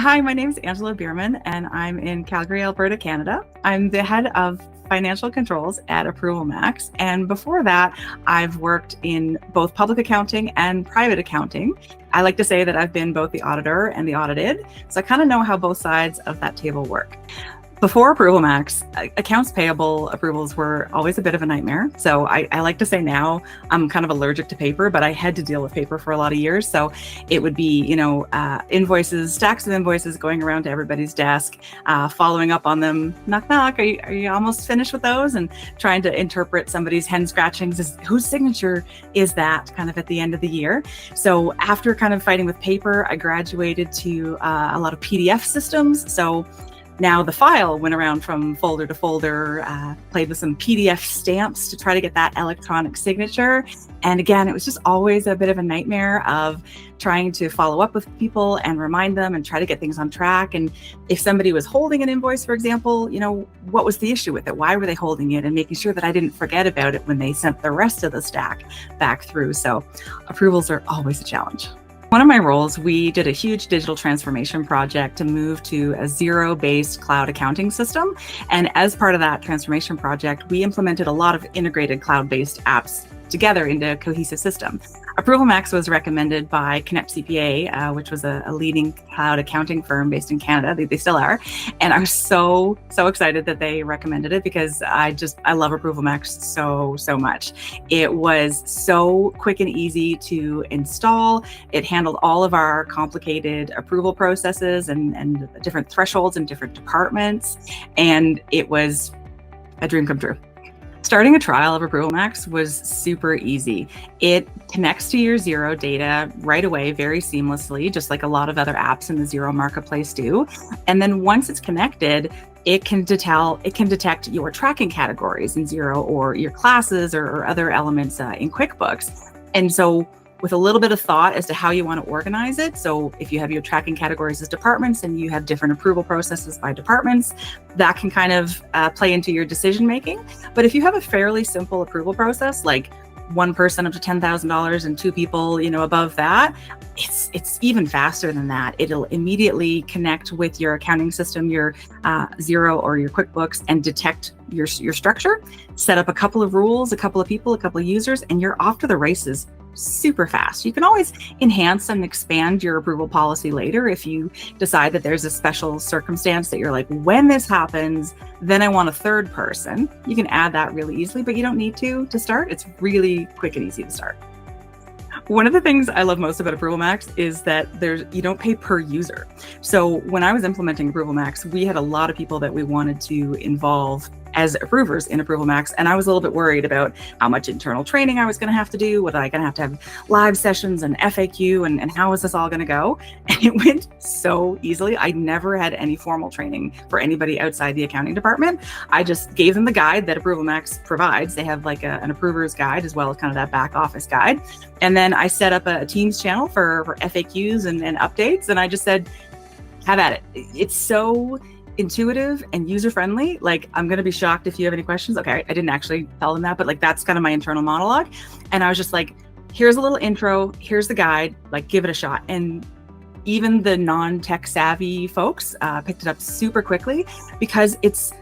Hi, my name is Angela Bierman, and I'm in Calgary, Alberta, Canada. I'm the head of financial controls at ApprovalMax. And before that, I've worked in both public accounting and private accounting. I like to say that I've been both the auditor and the audited, so I kind of know how both sides of that table work. Before ApprovalMax, accounts payable approvals were always a bit of a nightmare. So I like to say now I'm kind of allergic to paper, but I had to deal with paper for a lot of years. So it would be, invoices, stacks of invoices going around to everybody's desk, following up on them. Knock, knock. Are you almost finished with those? And trying to interpret somebody's hand scratchings as whose signature is that kind of at the end of the year. So after kind of fighting with paper, I graduated to a lot of PDF systems. So now the file went around from folder to folder, played with some PDF stamps to try to get that electronic signature. And again, it was just always a bit of a nightmare of trying to follow up with people and remind them and try to get things on track. And if somebody was holding an invoice, for example, what was the issue with it? Why were they holding it? And making sure that I didn't forget about it when they sent the rest of the stack back through. So approvals are always a challenge. One of my roles, we did a huge digital transformation project to move to a zero-based cloud accounting system. And as part of that transformation project, we implemented a lot of integrated cloud-based apps together into a cohesive system. ApprovalMax was recommended by Connect CPA, which was a leading cloud accounting firm based in Canada. They still are. And I was so excited that they recommended it because I love ApprovalMax so much. It was so quick and easy to install. It handled all of our complicated approval processes and different thresholds in different departments. And it was a dream come true. Starting a trial of ApprovalMax was super easy. It connects to your Xero data right away, very seamlessly, just like a lot of other apps in the Xero marketplace do. And then once it's connected, it can detect your tracking categories in Xero or your classes or other elements in QuickBooks. And so with a little bit of thought as to how you want to organize it. So if you have your tracking categories as departments and you have different approval processes by departments, that can kind of play into your decision making. But if you have a fairly simple approval process, like one person up to $10,000 and two people, above that, it's even faster than that. It'll immediately connect with your accounting system, your Xero or your QuickBooks, and detect your structure, set up a couple of rules, a couple of people, a couple of users, and you're off to the races super fast. You can always enhance and expand your approval policy later if you decide that there's a special circumstance that you're like, when this happens, then I want a third person. You can add that really easily, but you don't need to start. It's really quick and easy to start. One of the things I love most about ApprovalMax is that you don't pay per user. So when I was implementing ApprovalMax, we had a lot of people that we wanted to involve as approvers in ApprovalMax. And I was a little bit worried about how much internal training I was going to have to do. Was I going to have live sessions and FAQ and how is this all going to go? And it went so easily. I never had any formal training for anybody outside the accounting department. I just gave them the guide that ApprovalMax provides. They have like an approver's guide as well as kind of that back office guide. And then I set up a Teams channel for FAQs and updates. And I just said, have at it. It's so intuitive and user-friendly. Like, I'm going to be shocked if you have any questions. Okay, I didn't actually tell them that, but like, that's kind of my internal monologue. And I was just like, here's a little intro, here's the guide, like, give it a shot. And even the non-tech savvy folks picked it up super quickly because it's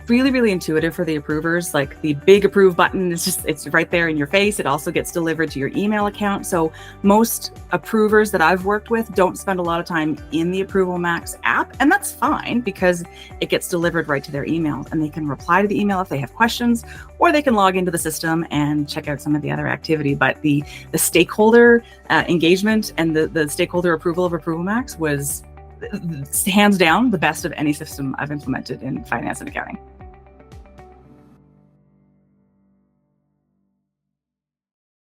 really intuitive for the approvers. Like, the big approve button is it's right there in your face. It also gets delivered to your email account. So most approvers that I've worked with don't spend a lot of time in the ApprovalMax app, and that's fine because it gets delivered right to their email and they can reply to the email if they have questions, or they can log into the system and check out some of the other activity. But the stakeholder engagement and the stakeholder approval of ApprovalMax was hands down the best of any system I've implemented in finance and accounting.